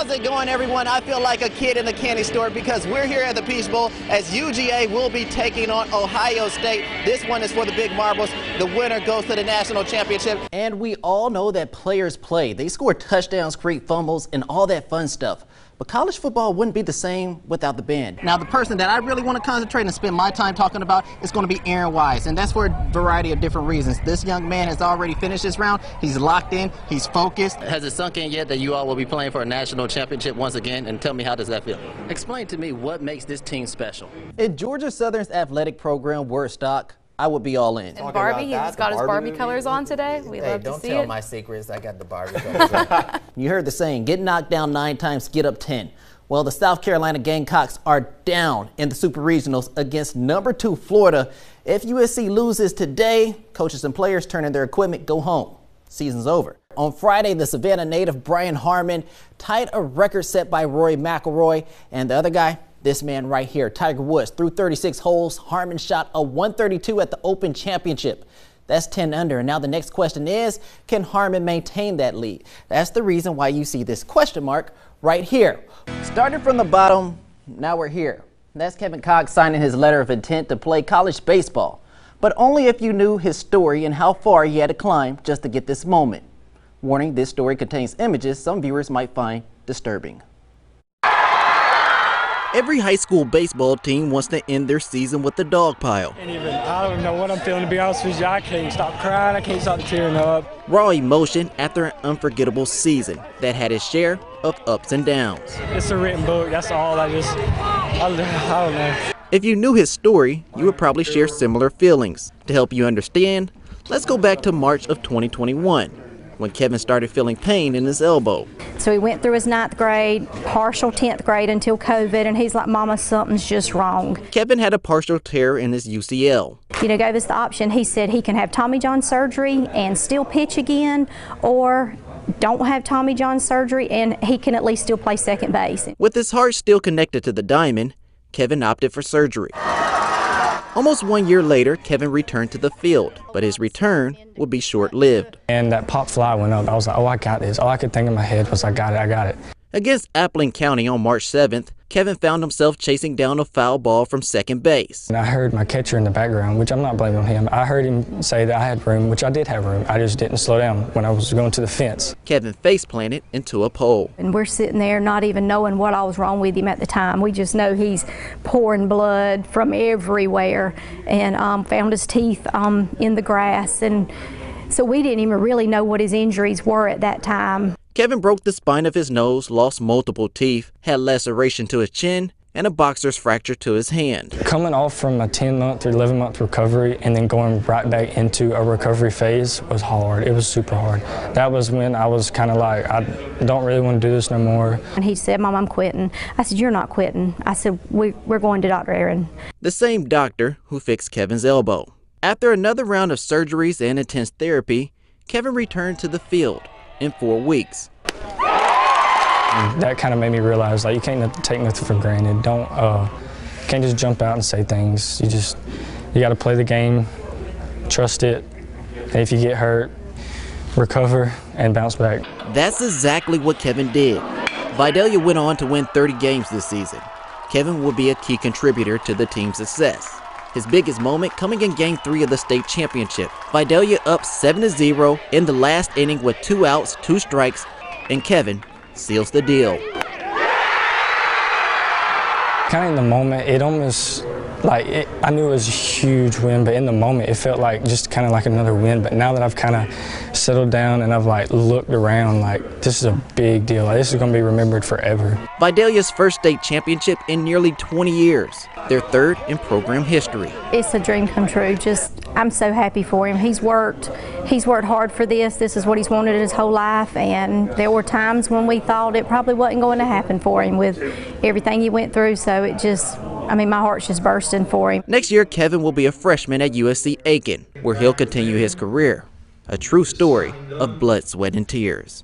How's it going, everyone? I feel like a kid in the candy store because we're here at the Peach Bowl as UGA will be taking on Ohio State. This one is for the big marbles. The winner goes to the national championship. And we all know that players play. They score touchdowns, create fumbles, and all that fun stuff. But college football wouldn't be the same without the band. Now, the person that I really want to concentrate and spend my time talking about is going to be Aaron Wise, and that's for a variety of different reasons. This young man has already finished this round. He's locked in. He's focused. Has it sunk in yet that you all will be playing for a national championship once again? And tell me, how does that feel? Explain to me what makes this team special. If Georgia Southern's athletic program were stock, I would be all in. And Barbie, he's got his Barbie colors on today. We love to see it. Don't tell my secrets. I got the Barbie colors on. You heard the saying, get knocked down 9 times, get up 10. Well, the South Carolina Gamecocks are down in the Super Regionals against number 2 Florida. If USC loses today, coaches and players turn in their equipment, go home. Season's over. On Friday, the Savannah native Brian Harmon tied a record set by Rory McIlroy, and the other guy, this man right here, Tiger Woods. Through 36 holes, Harmon shot a 132 at the Open Championship. That's 10 under. And now the next question is, can Harmon maintain that lead? That's the reason why you see this question mark right here. Starting from the bottom, now we're here. That's Kevin Cox signing his letter of intent to play college baseball. But only if you knew his story and how far he had to climb just to get this moment. Warning, this story contains images some viewers might find disturbing. Every high school baseball team wants to end their season with the dog pile. I don't know what I'm feeling, to be honest with you. I can't stop crying. I can't stop tearing up. Raw emotion after an unforgettable season that had its share of ups and downs. It's a written book. That's all. I don't know. If you knew his story, you would probably share similar feelings. To help you understand, let's go back to March of 2021. When Kevin started feeling pain in his elbow. So he went through his 9th grade, partial 10th grade until COVID, and he's like, Mama, something's just wrong. Kevin had a partial tear in his UCL. Gave us the option. He said he can have Tommy John surgery and still pitch again, or don't have Tommy John surgery and he can at least still play second base. With his heart still connected to the diamond, Kevin opted for surgery. Almost 1 year later, Kevin returned to the field, but his return would be short-lived. And that pop fly went up. I was like, oh, I got this. All I could think in my head was, I got it. Against Appling County on March 7th, Kevin found himself chasing down a foul ball from second base. And I heard my catcher in the background, which I'm not blaming him. I heard him say that I had room, which I did have room. I just didn't slow down when I was going to the fence. Kevin face planted into a pole. And we're sitting there not even knowing what all was wrong with him at the time. We just know he's pouring blood from everywhere and found his teeth in the grass. And so we didn't even really know what his injuries were at that time. Kevin broke the spine of his nose, lost multiple teeth, had laceration to his chin, and a boxer's fracture to his hand. Coming off from a 10-month or 11-month recovery and then going right back into a recovery phase was hard. It was super hard. That was when I was kind of like, I don't really want to do this no more. And he said, Mom, I'm quitting. I said, you're not quitting. I said, we're going to Dr. Aaron. The same doctor who fixed Kevin's elbow. After another round of surgeries and intense therapy, Kevin returned to the field in 4 weeks. That kind of made me realize, like, you can't take nothing for granted. Can't just jump out and say things. You got to play the game, trust it, and if you get hurt, recover and bounce back. That's exactly what Kevin did. Vidalia went on to win 30 games this season. Kevin will be a key contributor to the team's success. His biggest moment coming in Game 3 of the state championship. Vidalia up 7-0 in the last inning with 2 outs, 2 strikes, and Kevin seals the deal. Kind of in the moment, it almost, I knew it was a huge win, but in the moment it felt like just kind of like another win. But now that I've kind of settled down and I've looked around, this is a big deal. This is going to be remembered forever. Vidalia's first state championship in nearly 20 years, their 3rd in program history. It's a dream come true. I'm so happy for him. He's worked hard for this. This is what he's wanted his whole life, and there were times when we thought it probably wasn't going to happen for him with everything he went through, so my heart's just bursting for him. Next year, Kevin will be a freshman at USC Aiken, where he'll continue his career. A true story of blood, sweat, and tears.